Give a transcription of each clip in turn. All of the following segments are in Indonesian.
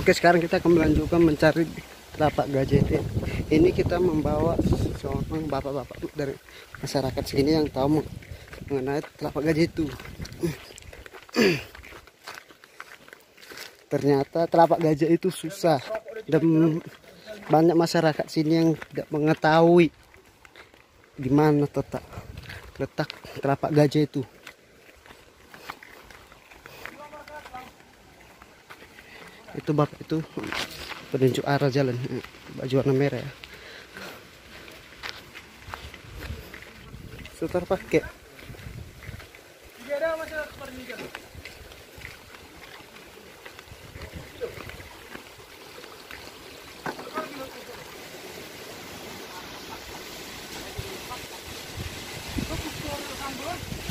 Oke, sekarang kita akan melanjutkan mencari telapak gajah itu. Ini kita membawa seorang bapak-bapak dari masyarakat sini yang tahu mengenai telapak gajah itu. Ternyata telapak gajah itu susah dan banyak masyarakat sini yang tidak mengetahui di mana letak telapak gajah itu. Itu bapak itu penunjuk arah jalan, baju warna merah ya. Setar pakai.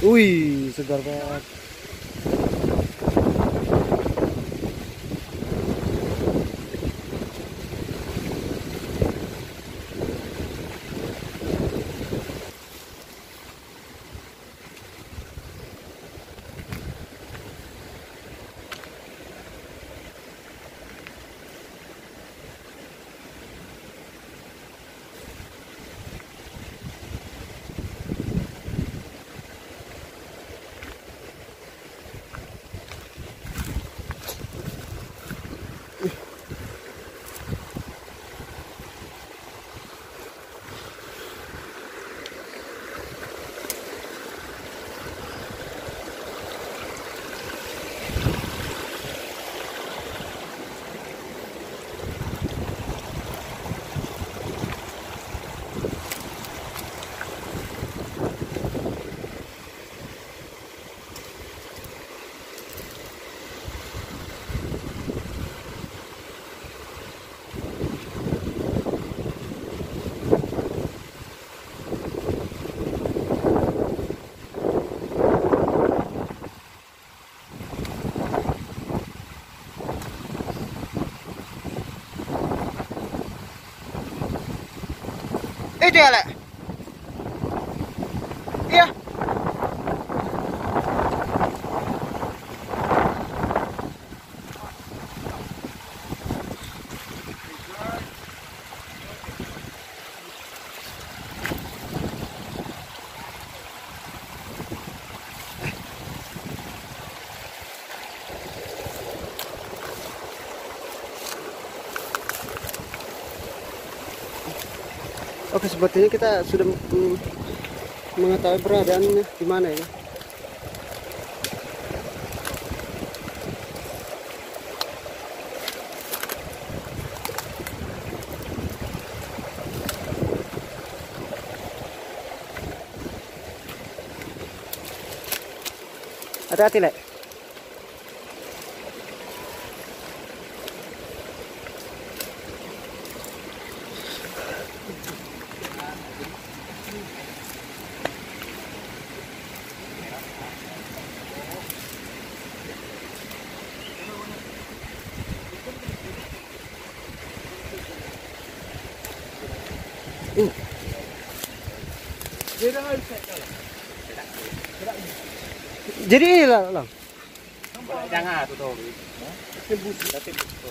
Wih, segar banget. Itu ya, Lek. Iya. Oke, sepertinya kita sudah mengetahui beradaannya di mana ya. Hati-hati, Lek. Jadi lah. Jangan tuh.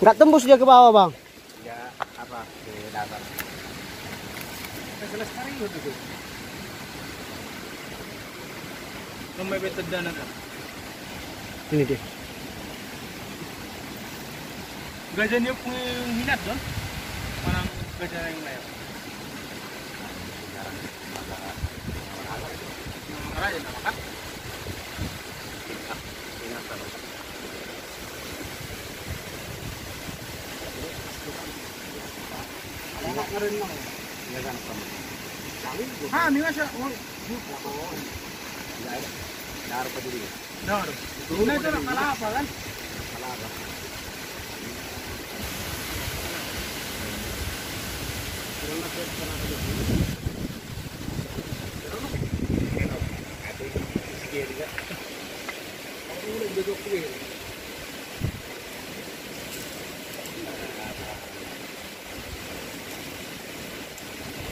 Nggak tembus dia ke bawah, Bang. Ya apa ke datar. Selesai itu. Nomor betedan apa? Ini dia. Gajahnya punya minat kan? Mana gajah yang lain? Marah ya nama kan? Ah, ini masih Dar apa dulu? Dar. Ini itu kalah apa kan? Salah apa?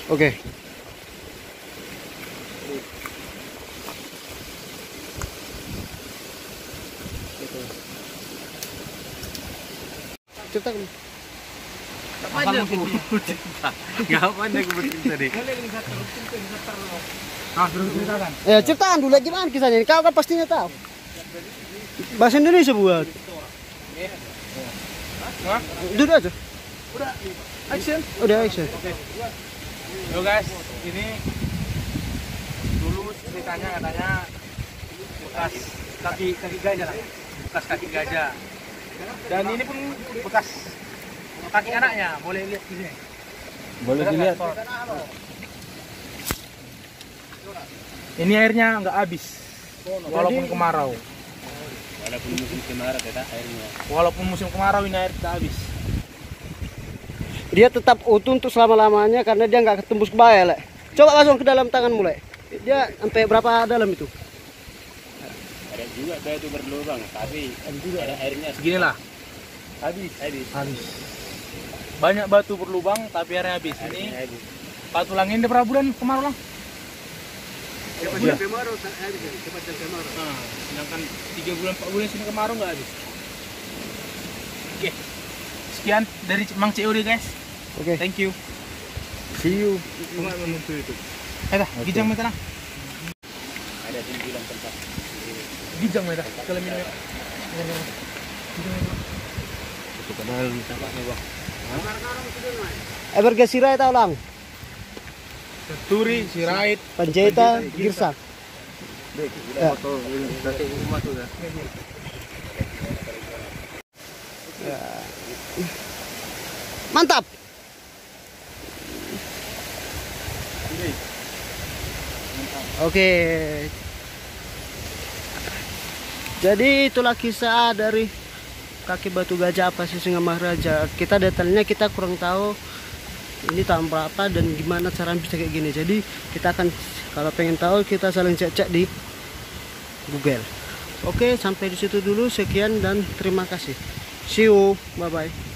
Oke. ceritakan. Asal musuh cerita. Ngapain aku bercerita deh? Ah, terus ceritakan. Ya ceritakan dulu gimana kisahnya. Kau kan pastinya tahu. Bahasa Indonesia buat. Hah? Duduk aja. Udah. Action. Udah action. Oke. Yo guys, ini dulu ceritanya katanya bekas kaki gajah lah. Bekas kaki gajah. Dan ini pun bekas kaki anaknya, boleh lihat di sini. Boleh dilihat. Ini airnya nggak habis, walaupun kemarau. Walaupun musim kemarau tidak airnya. Walaupun musim kemarau ini air tidak habis. Dia tetap utuh untuk selama-lamanya karena dia nggak ketembus ke bawah, Le. Coba langsung ke dalam tangan mulai. Dia sampai berapa dalam itu? Ada juga batu berlubang, tapi ada airnya Seginilah. Habis. Banyak batu berlubang tapi airnya habis. Ini habis. batu langit ini berapa bulan kemarau lang? Cepat kemarau, cepat kemarau. Nah, sedangkan 3 bulan 4 bulan sini kemarau nggak habis. Oke. Sekian dari Mang COD guys. Oke. Thank you. See you. Cuma menentu itu. Ayo, gijang meta lang. Ada 9 tempat. Gijang meta. Kalau minum ya. Itu padahal tampaknya bang. Ebergasirai tahu lang. Turi, Sirait, Panjaitan, Girsang. Ya. Ya. Mantap. Oke. Jadi itulah kisah dari kaki batu gajah apa sih Singa Maharaja. Kita detailnya kita kurang tahu ini tahun berapa dan gimana cara bisa kayak gini. Jadi kita akan kalau pengen tahu kita saling cek-cek di Google. Oke, sampai di situ dulu. Sekian dan terima kasih. See you. Bye bye.